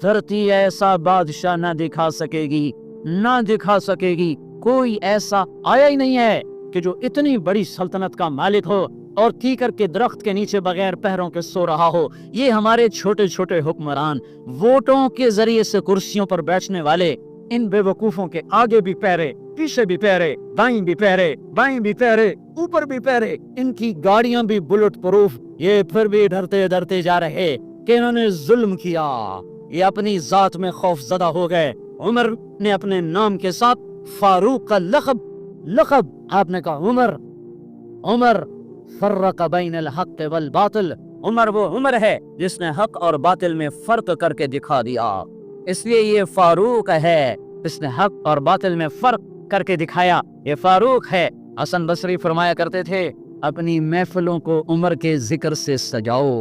धरती ऐसा बादशाह ना दिखा सकेगी, ना दिखा सकेगी। कोई ऐसा आया ही नहीं है कि जो इतनी बड़ी सल्तनत का मालिक हो और कीकर के दरख्त के नीचे बगैर पैरों के सो रहा हो। ये हमारे छोटे छोटे हुक्मरान, वोटों के जरिए से कुर्सियों पर बैठने वाले, इन बेवकूफों के आगे भी पैरे, पीछे भी पैरे, दाईं भी पैरे, बाईं भी पैरे, ऊपर भी पैरे, इनकी गाड़ियां भी बुलेट प्रूफ, ये फिर भी डरते डरते जा रहे कि इन्होंने जुल्म किया। ये अपनी जात में खौफजदा हो गए। उमर ने अपने नाम के साथ फारूक का लक़ब आपने कहा उमर फर्रक बैनल हक़ वल बातिल। उमर वो उमर है जिसने हक और बातिल में फर्क करके दिखा दिया, इसलिए ये फारूक है, इसने हक और बातिल में फर्क करके दिखाया, ये फारूक है। हसन बसरी फरमाया करते थे, अपनी महफिलों को उमर के जिक्र से सजाओ।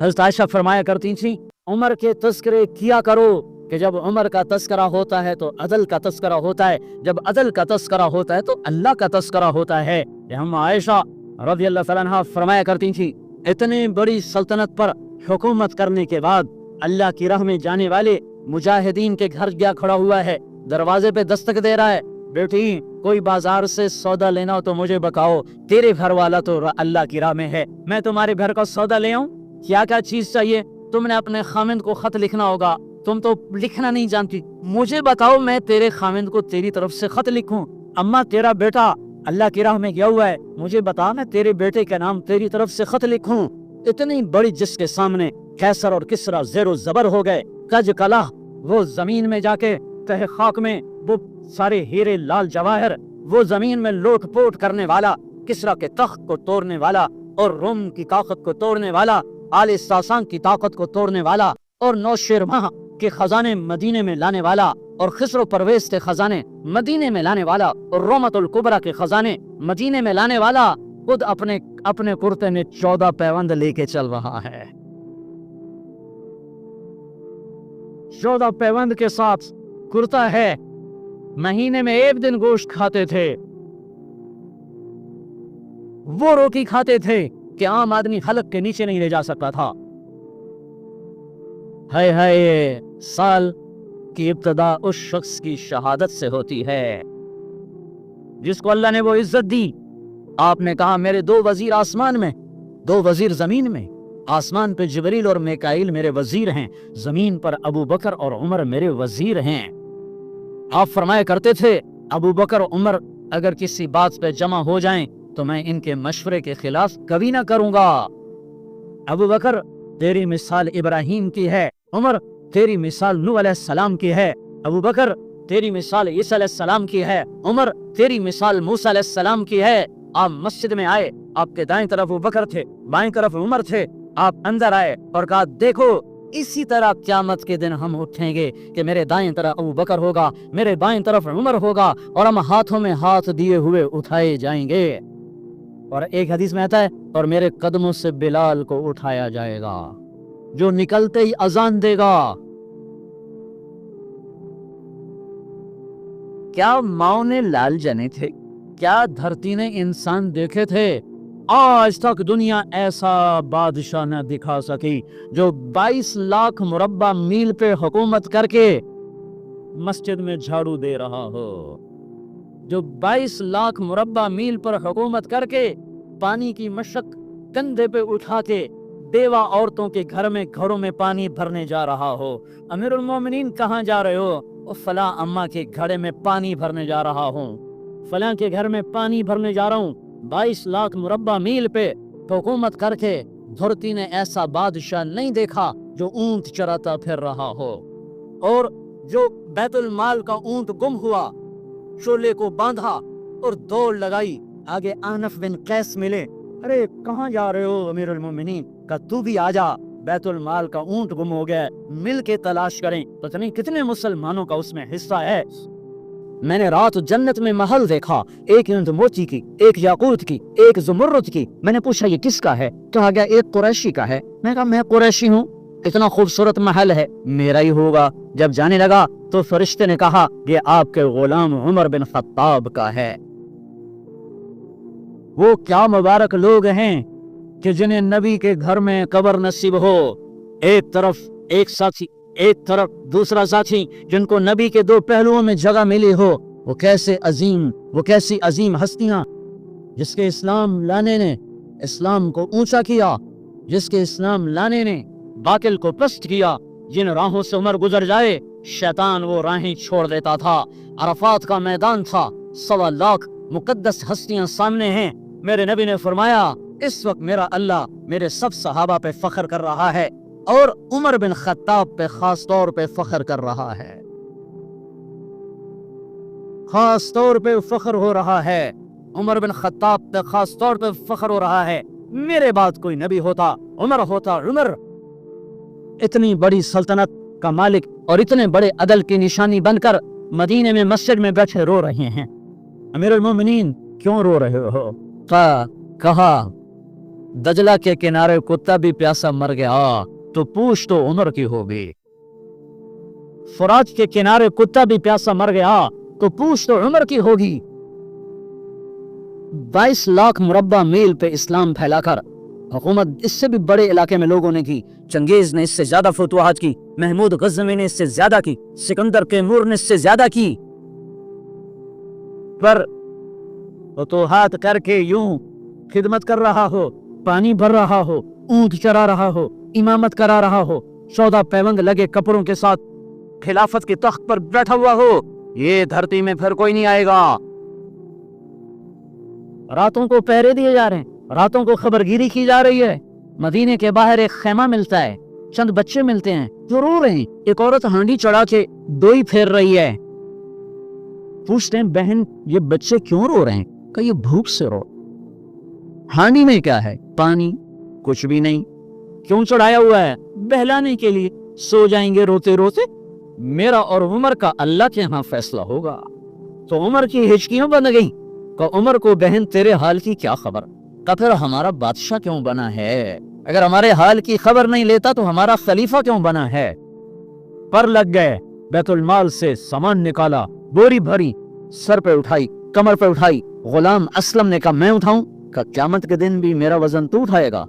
हज़रत आयशा फरमाया करती थी, उमर के तस्करे किया करो कि जब उमर का तस्करा होता है तो अदल का तस्करा होता है, जब अदल का तस्करा होता है तो अल्लाह का तस्करा होता है। हम आयशा रज़ियल्लाहु तआला अन्हा फरमाया करती थी, इतनी बड़ी सल्तनत पर हुकूमत करने के बाद अल्लाह की राह में जाने वाले मुजाहिदीन के घर गया खड़ा हुआ है, दरवाजे पे दस्तक दे रहा है, बेटी कोई बाजार से सौदा लेना हो तो मुझे बताओ, तेरे घर वाला तो अल्लाह की राह में है, मैं तुम्हारे घर का सौदा ले आऊं, क्या क्या चीज चाहिए? तुमने अपने खामिंद को खत लिखना होगा, तुम तो लिखना नहीं जानती, मुझे बताओ मैं तेरे खामिंद को तेरी तरफ से खत लिखूं। अम्मा तेरा बेटा अल्लाह की राह में गया हुआ है, मुझे बता मैं तेरे बेटे के नाम तेरी तरफ से खत लिखूं। इतनी बड़ी जिसके सामने कैसर और किसरा ज़ेरो ज़बर हो गए, कज कला, वो जमीन में जाके तह खाक में वो सारे हीरे लाल जवाहर, वो जमीन में लोट पोट करने वाला, किसरा के तख्त को तोड़ने वाला और रोम की ताकत को तोड़ने वाला, आले सासान की ताकत को तोड़ने वाला और नौशेरवाह के खजाने मदीने में लाने वाला और खिसरो परवेज के खजाने मदीने में लाने वाला और रोमतुल कुबरा के खजाने मदीने में लाने वाला खुद अपने कुर्ते में 14 पैबंद लेके चल रहा है। 14 पैबंद के साथ कुर्ता है, महीने में एक दिन गोश्त खाते थे, वो रोटी खाते थे कि आम आदमी हलक के नीचे नहीं ले जा सकता था। है साल की इब्तदा उस शख्स की शहादत से होती है जिसको अल्लाह ने वो इज्जत दी। आपने कहा मेरे 2 वजीर आसमान में, 2 वजीर जमीन में, आसमान पे जिब्रील और मिकाईल मेरे वजीर हैं, जमीन पर अबू बकर और उमर मेरे वजीर हैं। आप फरमाया करते थे, अबू बकर और उमर अगर किसी बात पे जमा हो जाएं तो मैं इनके मशवरे के खिलाफ कभी ना करूंगा। अबू बकर तेरी मिसाल इब्राहिम की है, उमर तेरी मिसाल नूह अलैहिस्सलाम की है, अबू बकर तेरी मिसाल ईसा अलैहिस्सलाम की है, उमर तेरी मिसाल मूसा अलैहिस्सलाम की है। आप मस्जिद में आए, आपके दाएं तरफ अबू बकर थे, बाएं तरफ उमर थे, आप अंदर आए और कहा देखो इसी तरह क़यामत के दिन हम उठेंगे कि मेरे दाएं तरफ अबू बकर होगा, मेरे बाएं तरफ उमर होगा और हम हाथों में हाथ दिए हुए उठाए जाएंगे। और एक हदीस में आता है और मेरे कदमों से बिलाल को उठाया जाएगा जो निकलते ही अजान देगा। क्या माओ ने लाल जने थे, क्या धरती ने इंसान देखे थे? आज तक दुनिया ऐसा बादशाह न दिखा सकी जो 22 लाख मुरब्बा मील पे हुकूमत करके मस्जिद में झाड़ू दे रहा हो, जो 22 लाख मुरब्बा मील पर हुकूमत करके पानी की मशक कंधे पे उठा के बेवा औरतों के घरों में पानी भरने जा रहा हो। अमीरुल मोमिनीन कहाँ जा रहे हो? फला अम्मा के घड़े में पानी भरने जा रहा हूँ, फला के घर में पानी भरने जा रहा हूँ। 22 लाख मुरब्बा मील पे हुकूमत करके धरती ने ऐसा बादशाह नहीं देखा जो ऊंट चराता फिर रहा हो। और जो बैतुल माल का ऊंट गुम हुआ, शोले को बांधा और दौड़ लगाई, आगे आनफ बिन कैस मिले, अरे कहाँ जा रहे हो अमीरुल मोमिनीन? का तू भी आजा, बैतुल माल का ऊंट गुम हो गया, मिल के तलाश करें। पता नहीं कितने मुसलमानों का उसमें हिस्सा है। मैंने रात जन्नत में महल देखा, एक ईंट मोती की, एक याकूत की, एक ज़ुमर्रद की। मैंने पूछा ये किसका है? कहा गया एक कुरैशी का है। मैं कहा मैं कुरैशी हूँ, इतना खूबसूरत महल है, मेरा ही होगा। जब जाने लगा तो फरिश्ते ने कहा ये आपके गुलाम उमर बिन खत्ताब का है। वो क्या मुबारक लोग हैं कि जिन्हें नबी के घर में कब्र नसीब हो। एक तरफ एक साथी, एक तरफ दूसरा साथी, जिनको नबी के दो पहलुओं में जगह मिली हो, वो कैसी अजीम हस्तियां, जिसके इस्लाम लाने ने इस्लाम को ऊंचा किया, जिसके इस्लाम लाने ने बातिल को पस्त किया। जिन राहों से उमर गुजर जाए, शैतान वो राहें छोड़ देता था। अरफात का मैदान था, 1.25 लाख मुकद्दस हस्तियां सामने हैं। मेरे नबी ने फरमाया, इस वक्त मेरा अल्लाह मेरे सब सहाबा पे फख्र कर रहा है और उमर बिन खत्ताब पे खास तौर पे फख्र कर रहा है, खास तौर पे फख्र हो रहा है। उमर बिन खत्ताब पे खास तौर पे फख्र हो रहा है। मेरे बाद कोई नबी होता, उमर होता। उमर इतनी बड़ी सल्तनत का मालिक और इतने बड़े अदल की निशानी बनकर मदीने में मस्जिद में बैठे रो रहे हैं। अमीरुल मोमिनीन, क्यों रो रहे हो? कहा, दजला के किनारे कुत्ता भी प्यासा मर गया तो पूछ तो उमर की होगी। फुरात के किनारे कुत्ता भी प्यासा मर गया तो पूछ तो उमर की होगी। 22 लाख मुरब्बा मील पे इस्लाम फैलाकर हुकूमत इससे भी बड़े इलाके में लोगों ने की। चंगेज ने इससे ज्यादा फतवाहत की, महमूद गज़नवी ने इससे ज्यादा की, सिकंदर तैमूर ने इससे ज्यादा की। पर फतवाहत करके यूं खिदमत कर रहा हो, पानी भर रहा हो, ऊंट चरा रहा हो, इमामत करा रहा हो, 14 पैबंद लगे कपड़ों के साथ खिलाफत के तख्त पर बैठा हुआ हो, ये धरती में फिर कोई नहीं आएगा। रातों को पहरे दिए जा रहे हैं, रातों को खबरगिरी की जा रही है। मदीने के बाहर एक खैमा मिलता है, चंद बच्चे मिलते हैं जो रो रहे हैं। एक औरत हांडी चढ़ा के दोई फेर रही है। पूछते हैं, बहन ये बच्चे क्यों रो रहे हैं? कहा, ये भूख से रो। हांडी में क्या है? पानी। कुछ भी नहीं। क्यों चढ़ाया हुआ है? बहलाने के लिए। सो जाएंगे रोते रोते। मेरा और उमर का अल्लाह के यहाँ फैसला होगा। तो उमर की हिचकियां बन गई। का उमर को, बहन तेरे हाल की क्या खबर? का फिर हमारा बादशाह क्यों बना है? अगर हमारे हाल की खबर नहीं लेता तो हमारा खलीफा क्यों बना है? पर लग गए, बैतुल माल से सामान निकाला, बोरी भरी, सर पे उठाई, कमर पे उठाई। गुलाम असलम ने कहा, मैं उठाऊं? का क़यामत के दिन भी मेरा वजन तू उठाएगा।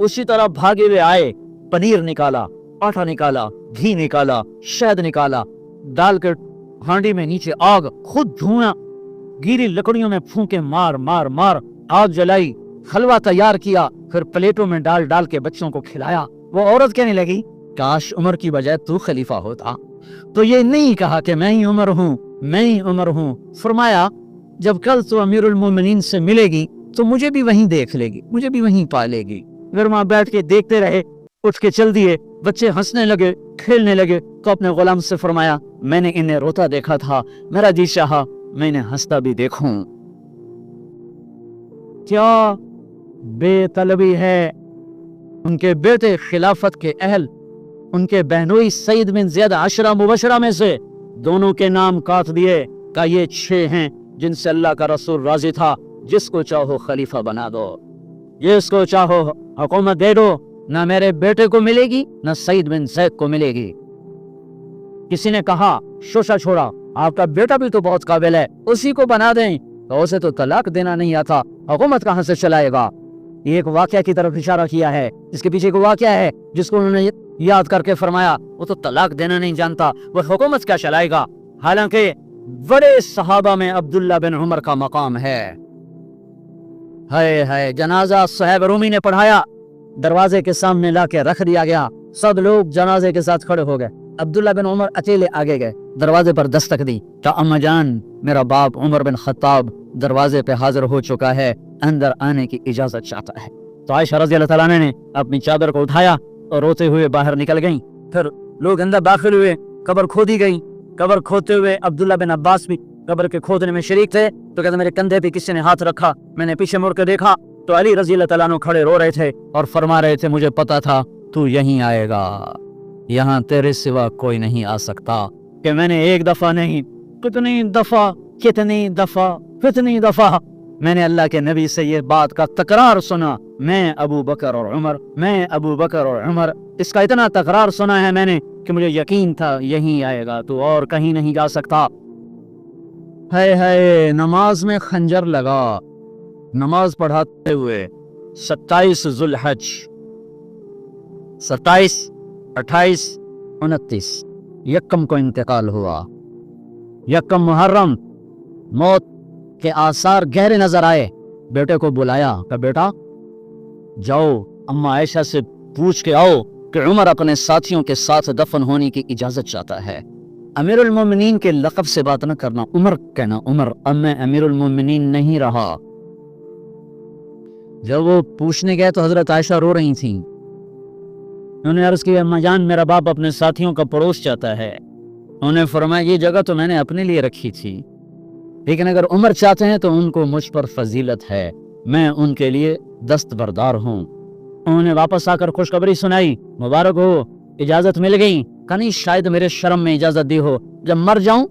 उसी तरह भागे हुए आए, पनीर निकाला, आटा निकाला, घी निकाला, शहद निकाला, डाल कर हांडी में नीचे आग, खुद धुआं, गीली लकड़ियों में फूंके मार मार मार आग जलाई, हलवा तैयार किया, फिर प्लेटों में डाल डाल के बच्चों को खिलाया। वो औरत कहने लगी, काश उमर की बजाय तू खलीफा होता। तो ये नहीं कहा कि मैं ही उमर हूँ, मैं ही उमर हूँ। फरमाया, जब कल तो अमीरुल मोमिनीन से मिलेगी तो मुझे भी वहीं देख लेगी, मुझे भी वहीं पालेगी। फिर वहां बैठ के देखते रहे, उठ के चल दिए। बच्चे हंसने लगे, खेलने लगे। तो अपने गुलाम से फरमाया, मैंने इन्हें रोता देखा था, मेरा जी चाहा मैं इन्हें हंसता भी देखूं। क्या बेतलबी है। उनके बेटे खिलाफत के अहल, उनके बहनोई सईद बिन ज़ियाद अशरा मुबशरा में से दोनों के नाम काट दिए। का ये 6 हैं जिनसे अल्लाह का रसूल राजी था, जिसको चाहो खलीफा बना दो, जिसको चाहो हुकूमत दे दो। ना मेरे बेटे को मिलेगी, ना सईद बिन ज़ैद को मिलेगी। किसी ने कहा, शोशा छोड़ा, आपका बेटा भी तो बहुत काबिल है, उसी को बना दें। तो उसे तो तलाक देना नहीं आता, हुकूमत कहां से चलाएगा? ये एक वाकया की तरफ इशारा किया है, इसके पीछे को वाकया है जिसको उन्होंने याद करके फरमाया, वो तो तलाक देना नहीं जानता, वो हुकूमत क्या चलाएगा? हालांकि बड़े सहाबा में अब्दुल्ला बिन उमर का मकाम है। हाय जनाजा सुहैब रूमी ने पढ़ाया, दरवाजे के सामने लाके रख दिया गया। सब लोग जनाजे के साथ खड़े हो गए। अब्दुल्ला बिन उमर अकेले आगे गए, दरवाजे पर दस्तक दी। क्या अम्मा जान, मेरा बाप उमर बिन खत्ताब दरवाजे पे हाजिर हो चुका है, अंदर आने की इजाजत चाहता है। तो आयशा रज़ी अल्लाह तआला ने अपनी चादर को उठाया और रोते हुए बाहर निकल गईं। फिर लोग अंदर दाखिल हुए, कब्र खोदी गई। कब्र खोदते हुए अब्दुल्ला बिन अब्बास भी कब्र के खोदने में शरीक थे। तो कहते, मेरे कंधे पे किसी ने हाथ रखा, मैंने पीछे मुड़ कर देखा तो अली रज़ी अल्लाह तआला अन्हु खड़े रो रहे थे और फरमा रहे थे, मुझे पता था तू यहीं आएगा, यहाँ तेरे सिवा कोई नहीं आ सकता। कि मैंने एक दफा नहीं, कितनी दफा मैंने अल्लाह के नबी से ये बात का तकरार सुना, मैं अबू बकर और उमर, मैं अबू बकर और उमर। इसका इतना तकरार सुना है मैंने कि मुझे यकीन था यहीं आएगा, तू और कहीं नहीं जा सकता। है नमाज में खंजर लगा। नमाज पढ़ाते हुए 27 जुल्हज 27 28-29 یکم کو انتقال ہوا۔ یکم محرم موت کے آثار گہرے نظر آئے۔ بیٹے کو بلایا کہ بیٹا جاؤ اماں عائشہ سے پوچھ کے آؤ کہ عمر اپنے ساتھیوں کے ساتھ دفن ہونے کی اجازت چاہتا ہے۔ امیر المومنین کے لقب سے بات نہ کرنا، عمر کہنا، عمر، اب میں امیر المومنین نہیں رہا۔ جب وہ پوچھنے گئے تو حضرت عائشہ رو رہی تھیں۔ انہوں نے عرض کی اماں جان میرا باپ اپنے ساتھیوں کا پڑوس چاہتا ہے۔ انہوں نے فرمایا یہ جگہ تو میں نے اپنے لیے رکھی تھی، لیکن اگر عمر چاہتے ہیں تو ان کو مجھ پر فضیلت ہے، میں ان کے لیے دستبردار ہوں۔ انہوں نے واپس آ کر خوشخبری سنائی، مبارک ہو اجازت مل گئی۔ کنی شاید میرے شرم میں اجازت دی ہو، جب مر جاؤں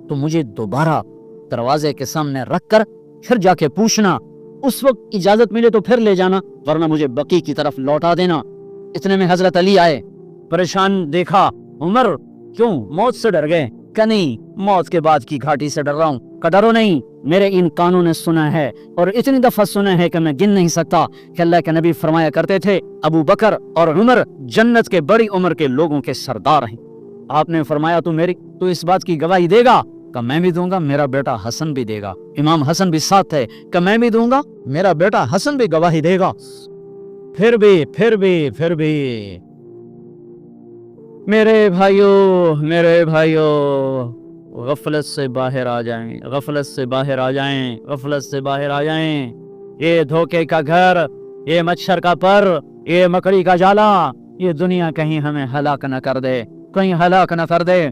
تو مجھے دوبارہ دروازے کے سامنے رکھ کر پھر جا کے پوچھنا، اس وقت اجازت ملے تو پھر لے جانا، ورنہ مجھے بقی کی طرف لوٹا دینا۔ اتنے میں حضرت علی آئے، پریشان دیکھا، عمر کیوں موت سے ڈر گئے؟ کہ نہیں موت کے بعد کی گھاٹی سے ڈر رہا ہوں۔ کہ ڈرو نہیں، میرے ان کانوں نے سنا ہے اور اتنی دفعہ سنا ہے کہ میں گن نہیں سکتا کہ اللہ کے نبی فرمایا کرتے تھے ابو بکر اور عمر جنت کے بڑی عمر کے لوگوں کے سردار ہیں۔ آپ نے فرمایا تو اس بات کی گواہی دے گا؟ کہ میں بھی دوں گا، میرا بیٹا حسن بھی دے گا۔ امام حسن بھی ساتھ ہے کہ میں بھی دوں گا، میرا بیٹا حسن بھی گواہی دے گا۔ پھر بھی میرے بھائیو غفلت سے باہر آ جائیں، غفلت سے باہر آ جائیں، غفلت سے باہر آ جائیں۔ یہ دھوکے کا گھر، یہ مچھر کا پر، یہ مکڑی کا جالا، یہ دنیا کہیں ہمیں ہلاک نہ کر دے، کہیں ہلاک نہ کر دے۔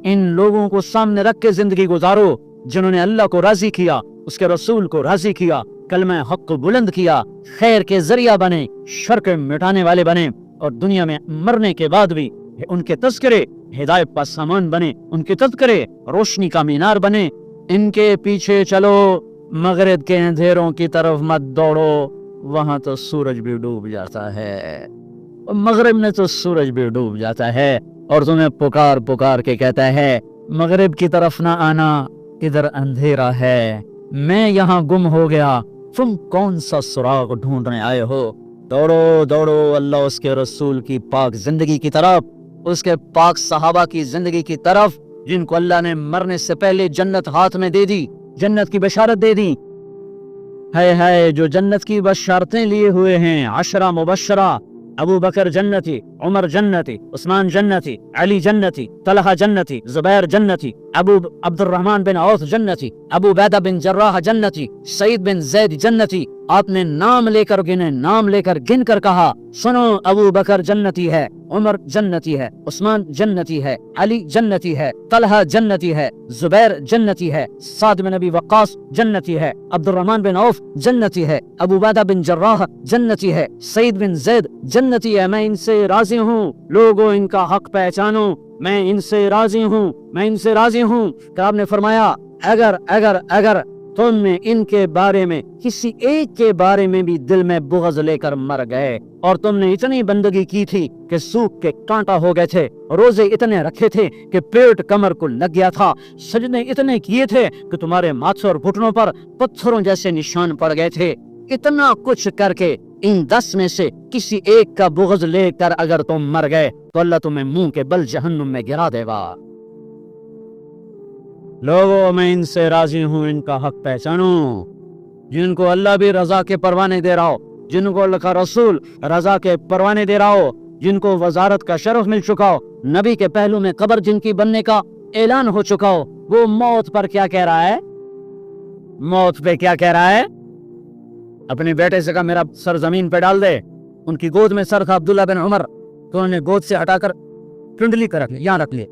ان لوگوں کو سامنے رکھ کے زندگی گزارو جنہوں نے اللہ کو راضی کیا، اس کے رسول کو راضی کیا، کلمہ حق کو بلند کیا، خیر کے ذریعہ بنے، شر کے مٹانے والے بنے، اور دنیا میں مرنے کے بعد بھی ان کے تذکرے ہدایت کا سامان بنے، ان کے تذکرے روشنی کا مینار بنے۔ ان کے پیچھے چلو، مغرب کے اندھیروں کی طرف مت دوڑو، وہاں تو سورج بھی ڈوب جاتا ہے، مغرب میں تو سورج بھی ڈوب جاتا ہے، اور تمہیں پکار کے کہتا ہے مغرب کی طرف نہ آنا، ادھر اندھیرا ہے، میں یہاں گم ہو گیا، تم کون سا سراغ ڈھونڈنے آئے ہو؟ دوڑو اللہ اس کے رسول کی پاک زندگی کی طرف، اس کے پاک صحابہ کی زندگی کی طرف، جن کو اللہ نے مرنے سے پہلے جنت ہاتھ میں دے دی، جنت کی بشارت دے دی۔ ہے جو جنت کی بشارتیں لیے ہوئے ہیں، 10 مبشرہ، ابو بکر جنتی، عمر جنتی، عثمان جنتی، علی جنتی، طلحہ جنتی، زبیر جنتی، ابو عبد الرحمن بن عوف جنتی، ابو عبیدہ بن جراح جنتی، سعید بن زید جنتی۔ آپ نے نام لے کر گن کر کہا، سنو ابو بکر جنتی ہے، عمر جنتی ہے، عثمان جنتی ہے، علی جنتی ہے، طلحہ جنتی ہے، زبیر جنتی ہے، سعد بن ابی وقاص جنتی ہے، عبد الرحمن بن عوف جنتی ہے، ابو عبیدہ بن جراح جنتی ہے، سعید بن زید جنتی ہے۔ میں ان سے راضی ہوں، لوگوں ان کا حق پہچانو، میں ان سے راضی ہوں کہ آپ نے فرمایا اگر تم نے ان کے بارے میں کسی ایک کے بارے میں بھی دل میں بغض لے کر مر گئے، اور تم نے اتنی بندگی کی تھی کہ سوکھ کے کانٹا ہو گئے تھے، روزے اتنے رکھے تھے کہ پیٹ کمر کو لگ گیا تھا، سجدے اتنے کیے تھے کہ تمہارے ماتھے اور گھٹنوں پر پتھروں جیسے نشان پڑ گئے تھے، اتنا کچھ کر کے ان 10 میں سے کسی ایک کا بغض لے کر اگر تم مر گئے تو اللہ تمہیں منہ کے بل جہنم میں گرا دے گا۔ لوگوں میں ان سے راضی ہوں، ان کا حق پہچانو، جن کو اللہ بھی رضا کے پروانے دے رہا ہو، جن کو اللہ کا رسول رضا کے پروانے دے رہا ہو، جن کو وزارت کا شرف مل چکا ہو، نبی کے پہلو میں قبر جن کی بننے کا اعلان ہو چکا ہو، وہ موت پر کیا کہہ رہا ہے؟ موت پہ کیا کہہ رہا ہے؟ اپنے بیٹے سے کہا میرا سر زمین پہ ڈال دے۔ ان کی گود میں سر تھا عبداللہ بن عمر، تو انہوں نے گود سے ہٹا کر کنڈلی کر رکھ لیا، یہاں رکھ لیا،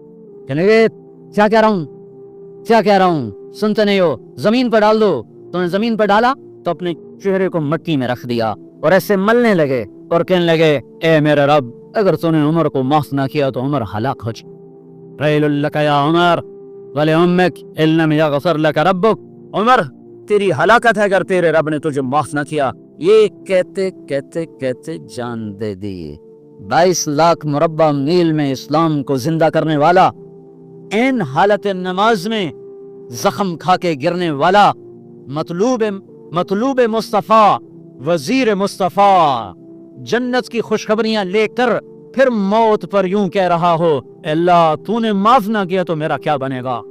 کہنے لگے کیا کہہ رہا ہوں سنتے نہیں ہو، زمین پہ ڈال دو۔ تو نے زمین پہ ڈالا تو اپنے چہرے کو مٹی میں رکھ دیا اور ایسے ملنے لگے اور کہنے لگے اے میرے رب، اگر تو نے عمر کو معاف نہ کیا تو عمر ہلاک ہو جائے۔ ویل لک یا عمر ولامک ان لم یغفر لک ربک، عمر تیری ہلاکت ہے اگر تیرے رب نے تجھے معاف نہ کیا۔ یہ کہتے جان دے دی۔ 22 لاکھ مربع میل میں اسلام کو زندہ کرنے والا، این حالت نماز میں زخم کھا کے گرنے والا، مطلوب مصطفیٰ، وزیر مصطفیٰ، جنت کی خوشخبریاں لے کر پھر موت پر یوں کہہ رہا ہو اللہ تو نے معاف نہ کیا تو میرا کیا بنے گا؟